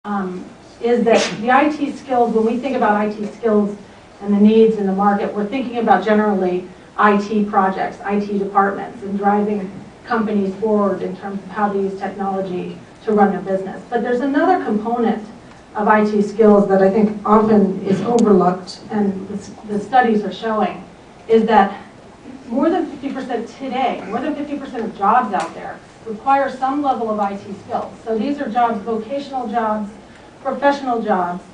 is that the IT skills, when we think about IT skills and the needs in the market, we're thinking about generally IT projects, IT departments, and driving companies forward in terms of how to use technology to run their business. But there's another component of IT skills that I think often is overlooked, and the studies are showing, is that more than 50% today, more than 50% of jobs out there require some level of IT skills. So these are jobs, vocational jobs, professional jobs.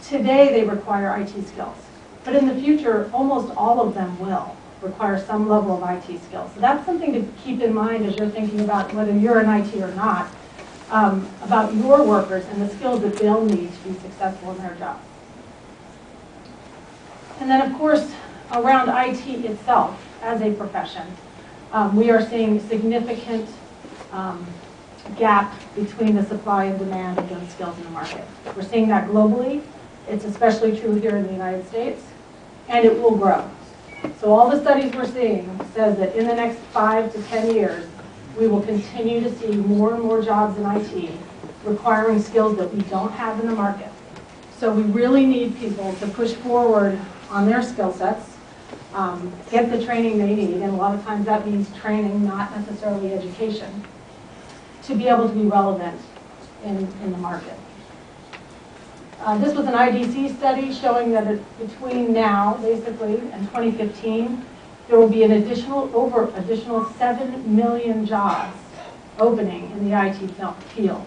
Today they require IT skills. But in the future, almost all of them will require some level of IT skills. So that's something to keep in mind as you're thinking about whether you're in IT or not, about your workers and the skills that they'll need to be successful in their job. And then, of course, around IT itself as a profession, we are seeing significant gap between the supply and demand of those skills in the market. We're seeing that globally. It's especially true here in the United States, and it will grow. So all the studies we're seeing says that in the next 5 to 10 years, we will continue to see more and more jobs in IT requiring skills that we don't have in the market. So we really need people to push forward on their skill sets, get the training they need, and a lot of times that means training, not necessarily education, to be able to be relevant in the market. This was an IDC study showing that between now, basically, and 2015, there will be an additional 7 million jobs opening in the IT field.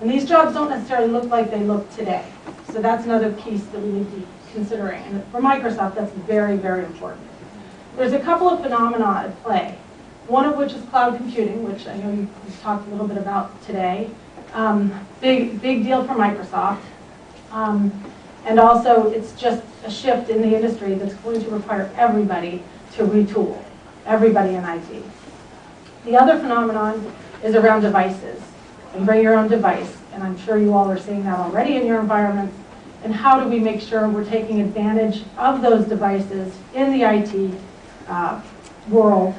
And these jobs don't necessarily look like they look today. So that's another piece that we need to be considering. And for Microsoft, that's very, very important. There's a couple of phenomena at play. One of which is cloud computing, which I know you've talked a little bit about today. Big deal for Microsoft. And also, it's just a shift in the industry that's going to require everybody to retool, everybody in IT. The other phenomenon is around devices, and bring your own device. And I'm sure you all are seeing that already in your environments. And how do we make sure we're taking advantage of those devices in the IT world,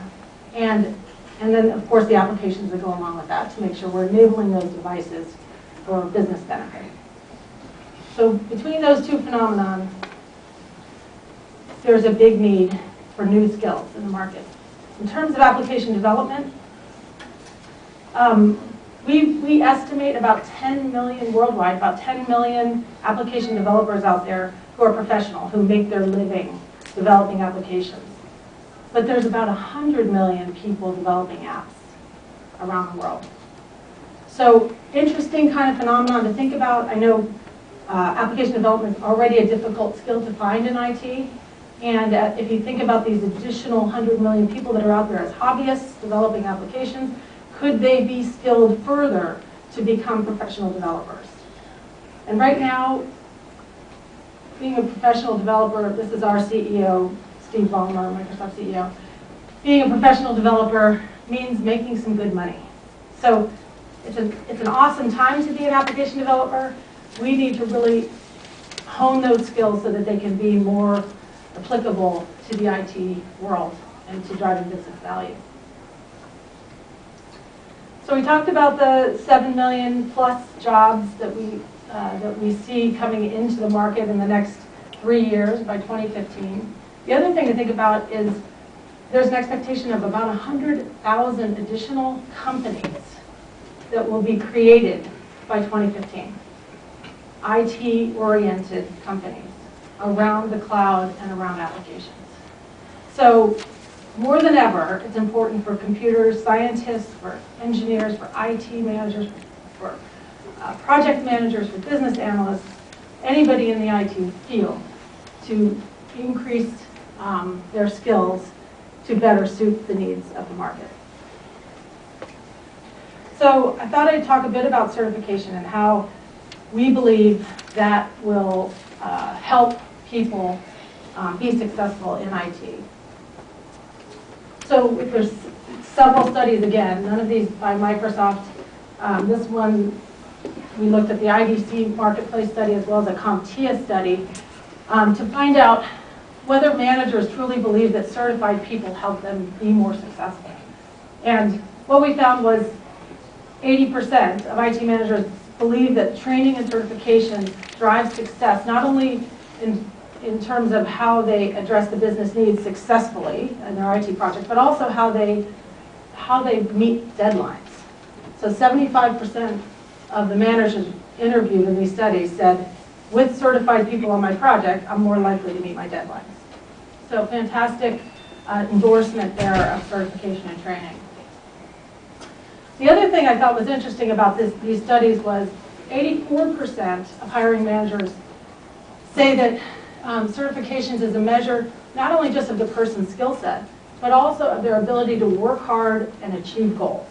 and then, of course, the applications that go along with that to make sure we're enabling those devices for business benefit. So between those two phenomena, there's a big need for new skills in the market. In terms of application development, we estimate about 10 million worldwide, about 10 million application developers out there who are professional, who make their living developing applications. But there's about 100 million people developing apps around the world. So interesting kind of phenomenon to think about. I know application development is already a difficult skill to find in IT. And if you think about these additional 100 million people that are out there as hobbyists developing applications, could they be skilled further to become professional developers? And right now, being a professional developer, this is our CEO, Steve Ballmer, Microsoft CEO. Being a professional developer means making some good money. So it's an awesome time to be an application developer. We need to really hone those skills so that they can be more applicable to the IT world and to driving business value. So we talked about the 7 million plus jobs that we see coming into the market in the next 3 years by 2015. The other thing to think about is there's an expectation of about 100,000 additional companies that will be created by 2015. IT-oriented companies around the cloud and around applications. So more than ever, it's important for computer scientists, for engineers, for IT managers, for project managers, for business analysts, anybody in the IT field to increase their skills to better suit the needs of the market. So I thought I'd talk a bit about certification and how we believe that will help people be successful in IT. So there's several studies, again, none of these by Microsoft. This one, we looked at the IDC marketplace study as well as a CompTIA study to find out whether managers truly believe that certified people help them be more successful. And what we found was 80% of IT managers believe that training and certification drive success, not only in terms of how they address the business needs successfully in their IT project, but also how they meet deadlines. So 75% of the managers interviewed in these studies said, with certified people on my project, I'm more likely to meet my deadlines. So fantastic endorsement there of certification and training. The other thing I thought was interesting about these studies was 84% of hiring managers say that certifications is a measure not only just of the person's skill set, but also of their ability to work hard and achieve goals.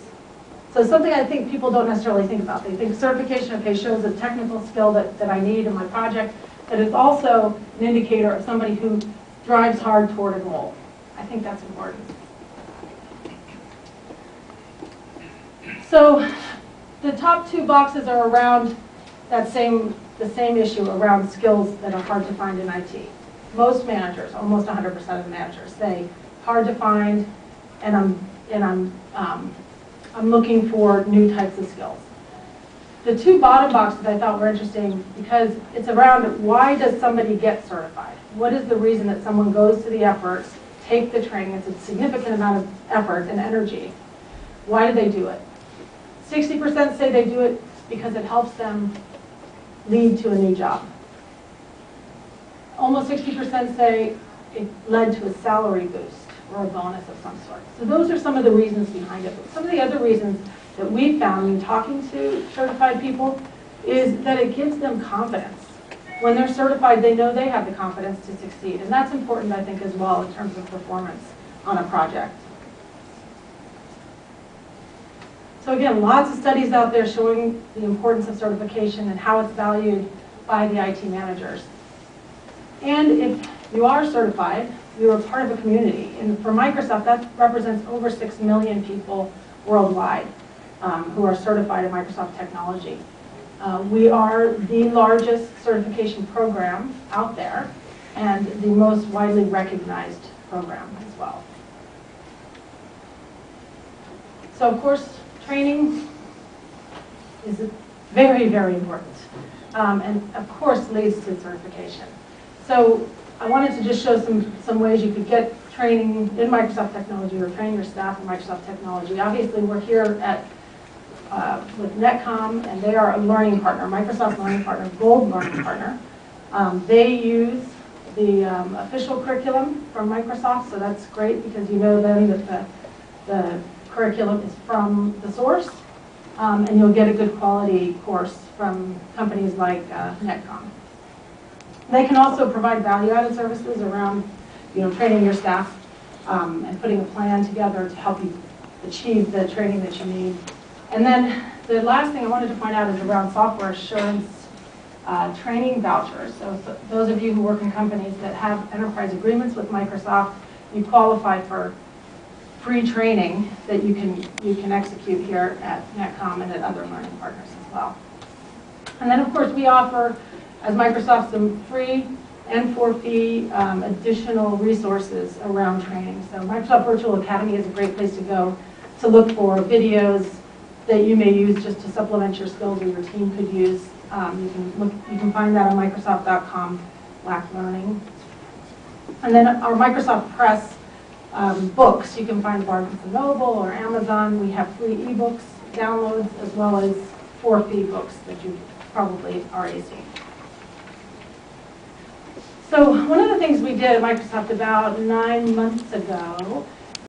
So something I think people don't necessarily think about. They think certification, okay, shows a technical skill that I need in my project, but it's also an indicator of somebody who drives hard toward a goal. I think that's important. So the top two boxes are around the same issue, around skills that are hard to find in IT. Most managers, almost 100% of the managers, say hard to find, and I'm looking for new types of skills. The two bottom boxes I thought were interesting because it's around why does somebody get certified? What is the reason that someone goes to the efforts, take the training? It's a significant amount of effort and energy. Why do they do it? 60% say they do it because it helps them lead to a new job. Almost 60% say it led to a salary boost or a bonus of some sort. So those are some of the reasons behind it. But some of the other reasons that we found in talking to certified people is that it gives them confidence. When they're certified, they know they have the confidence to succeed. And that's important, I think, as well in terms of performance on a project. So again, lots of studies out there showing the importance of certification and how it's valued by the IT managers. And if you are certified, you're a part of a community. And for Microsoft, that represents over 6 million people worldwide who are certified in Microsoft technology. We are the largest certification program out there and the most widely recognized program as well. So of course, training is very, very important. And of course leads to certification. So I wanted to just show some ways you could get training in Microsoft technology or train your staff in Microsoft technology. Obviously, we're here with Netcom, and they are a learning partner, Microsoft learning partner, gold learning partner. They use the official curriculum from Microsoft, so that's great because you know then that the curriculum is from the source, and you'll get a good quality course from companies like Netcom. They can also provide value-added services around, training your staff and putting a plan together to help you achieve the training that you need. And then the last thing I wanted to point out is around software assurance training vouchers. So those of you who work in companies that have enterprise agreements with Microsoft, you qualify for free training that you can execute here at Netcom and at other learning partners as well. And then, of course, we offer, as Microsoft, some free and for fee additional resources around training. So Microsoft Virtual Academy is a great place to go to look for videos that you may use just to supplement your skills or your team could use. You can find that on Microsoft.com/learning. And then our Microsoft Press books, you can find Barnes & Noble or Amazon. We have free ebooks downloads as well as for fee books that you've probably already seen. So one of the things we did at Microsoft about 9 months ago